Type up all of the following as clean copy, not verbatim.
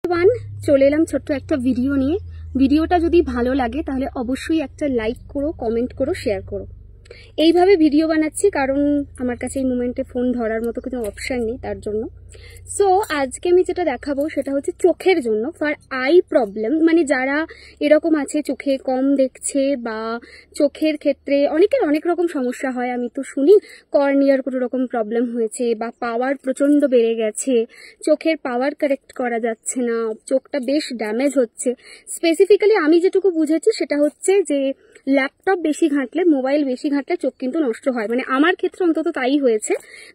One চলে এলাম ছোট্ট একটা ভিডিও নিয়ে। ভিডিওটা যদি ভালো লাগে তাহলে অবশ্যই একটা লাইক করো, কমেন্ট করো, শেয়ার করো। এইভাবে ভিডিও বানাচ্ছি কারণ আমার কাছে এই মোমেন্টে ফোন ধরার মতো কোনো অপশান নেই, তার জন্য। সো আজকে আমি যেটা দেখাবো সেটা হচ্ছে চোখের জন্য, ফর আই প্রবলেম। মানে যারা এরকম আছে, চোখে কম দেখছে বা চোখের ক্ষেত্রে অনেকের অনেক রকম সমস্যা হয়। আমি তো শুনি কর্নিয়ার কোনো রকম প্রবলেম হয়েছে বা পাওয়ার প্রচণ্ড বেড়ে গেছে, চোখের পাওয়ার কারেক্ট করা যাচ্ছে না, চোখটা বেশ ড্যামেজ হচ্ছে। স্পেসিফিক্যালি আমি যেটুকু বুঝেছি সেটা হচ্ছে যে ল্যাপটপ বেশি ঘাঁটলে, মোবাইল বেশি ঘাঁটলে চোখ কিন্তু নষ্ট হয়। মানে আমার ক্ষেত্রে অন্তত তাই হয়েছে।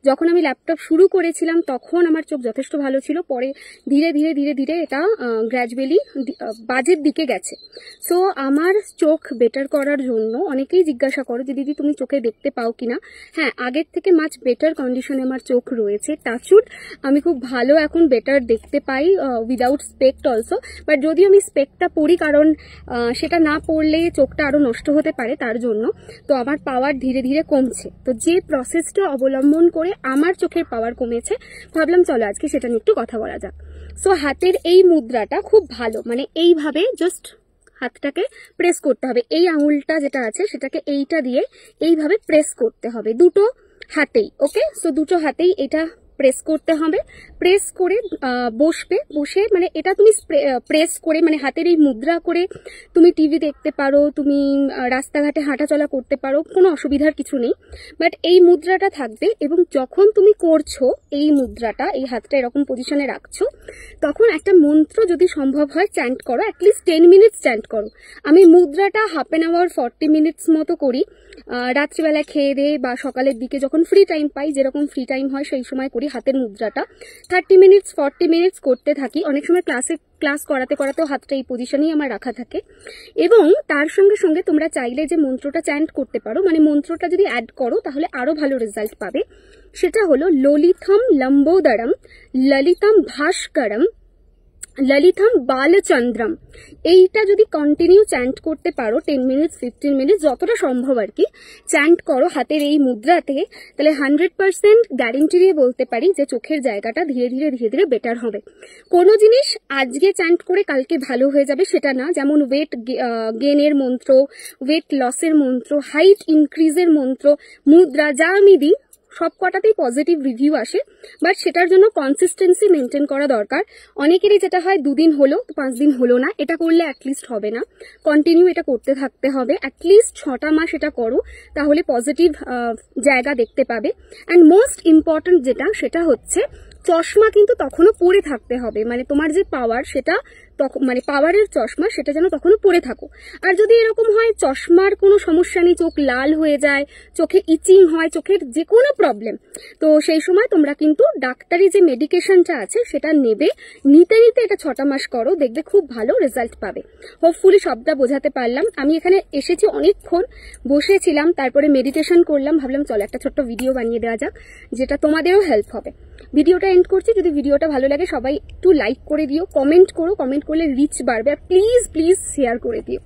যখন আমি ল্যাপটপ শুরু করেছিলাম তখন আমার চোখ যথেষ্ট ভালো ছিল, পরে ধীরে ধীরে ধীরে ধীরে এটা গ্র্যাজুয়ালি বাজের দিকে গেছে। সো আমার চোখ বেটার করার জন্য অনেকেই জিজ্ঞাসা করো যে দিদি তুমি চোখে দেখতে পাও কিনা। হ্যাঁ, আগের থেকে মাচ বেটার কন্ডিশনে আমার চোখ রয়েছে। টাচউড আমি খুব ভালো এখন বেটার দেখতে পাই উইদাউট স্পেক্ট অলসো। বাট যদিও আমি স্পেক্টটা পরি কারণ সেটা না পড়লে চোখটা আরও নষ্ট হতে পারে, তার জন্য। তো আমার পাওয়ার ধীরে ধীরে কমছে। তো যে প্রসেসটা অবলম্বন করে আমার চোখের পাওয়ার কমেছে, ভাবলাম চলো আজকে সেটা নিয়ে একটু কথা বলা যাক। সো হাতের এই মুদ্রাটা খুব ভালো, মানে এইভাবে জাস্ট হাতটাকে প্রেস করতে হবে। এই আঙুলটা যেটা আছে সেটাকে এইটা দিয়ে এইভাবে প্রেস করতে হবে দুটো হাতেই। ওকে, সো দুটো হাতেই এটা প্রেস করতে হবে। প্রেস করে বসে মানে এটা তুমি প্রেস করে মানে হাতের এই মুদ্রা করে তুমি টিভি দেখতে পারো, তুমি রাস্তাঘাটে হাঁটাচলা করতে পারো, কোনো অসুবিধার কিছু নেই। বাট এই মুদ্রাটা থাকবে এবং যখন তুমি করছো এই মুদ্রাটা, এই হাতটা এরকম পজিশনে রাখছো, তখন একটা মন্ত্র যদি সম্ভব হয় চ্যান্ট করো, অ্যাটলিস্ট 10 মিনিটস চ্যান্ট করো। আমি মুদ্রাটা হাফ অ্যান আওয়ার 40 মিনিটস মতো করি। রাত্রিবেলা খেয়ে দিয়ে বা সকালের দিকে যখন ফ্রি টাইম পাই, যেরকম ফ্রি টাইম হয় সেই সময় করি হাতের মুদ্রাটা। 30 মিনিটস 40 মিনিটস করতে থাকি। অনেক সময় ক্লাস করাতে করাতেও হাতটা এই পজিশনেই আমার রাখা থাকে। এবং তার সঙ্গে সঙ্গে তোমরা চাইলে যে মন্ত্রটা চ্যান্ট করতে পারো, মানে মন্ত্রটা যদি অ্যাড করো তাহলে আরো ভালো রেজাল্ট পাবে। সেটা হলো ললিতম লম্বোদরম ললিতম ভাস্করম ললিতম বালচন্দ্রম। এইটা যদি কন্টিনিউ চ্যান্ট করতে পারো 10 মিনিটস 15 মিনিটস যতটা সম্ভব আর কি চ্যান্ট করো হাতের এই মুদ্রাতে, তাহলে 100% গ্যারেন্টি দিয়ে বলতে পারি যে চোখের জায়গাটা ধীরে ধীরে ধীরে ধীরে বেটার হবে। কোনো জিনিস আজকে চ্যান্ট করে কালকে ভালো হয়ে যাবে সেটা না। যেমন ওয়েট গেনের মন্ত্র, ওয়েট লসের মন্ত্র, হাইট ইনক্রিজের মন্ত্র, মুদ্রা যা আমি দিই সব কটাতেই পজিটিভ রিভিউ আসে। বাট সেটার জন্য কনসিস্টেন্সি মেনটেন করা দরকার। অনেকেরই যেটা হয় 2 দিন হলো, 5 দিন হলো না, এটা করলে অ্যাটলিস্ট হবে না। কন্টিনিউ এটা করতে থাকতে হবে। অ্যাটলিস্ট 6টা মাস এটা করো, তাহলে পজিটিভ জায়গা দেখতে পাবে। অ্যান্ড মোস্ট ইম্পর্টেন্ট যেটা, সেটা হচ্ছে চশমা কিন্তু তখনও পরে থাকতে হবে। মানে তোমার যে পাওয়ার সেটা তখন, মানে পাওয়ারের চশমা সেটা যেন তখনও পরে থাকো। আর যদি এরকম হয় চশমার কোনো সমস্যা নেই, চোখ লাল হয়ে যায়, চোখে ইচিং হয়, চোখের যে কোনো প্রবলেম, তো সেই সময় তোমরা কিন্তু ডাক্তারি যে মেডিকেশনটা আছে সেটা নেবে। নিতে নিতে এটা 6টা মাস করো, দেখবে খুব ভালো রেজাল্ট পাবে। হোপফুলি সবটা বোঝাতে পারলাম। আমি এখানে এসেছি, অনেকক্ষণ বসেছিলাম, তারপরে মেডিটেশন করলাম, ভাবলাম চলো একটা ছোট্ট ভিডিও বানিয়ে দেওয়া যাক যেটা তোমাদেরও হেল্প হবে। ভিডিওটা এন্ড করছি। যদি ভিডিওটা ভালো লাগে সবাই একটু লাইক করে দিও, কমেন্ট করো, কমেন্ট করলে রিচ বাড়বে। আর প্লিজ প্লিজ শেয়ার করে দিও।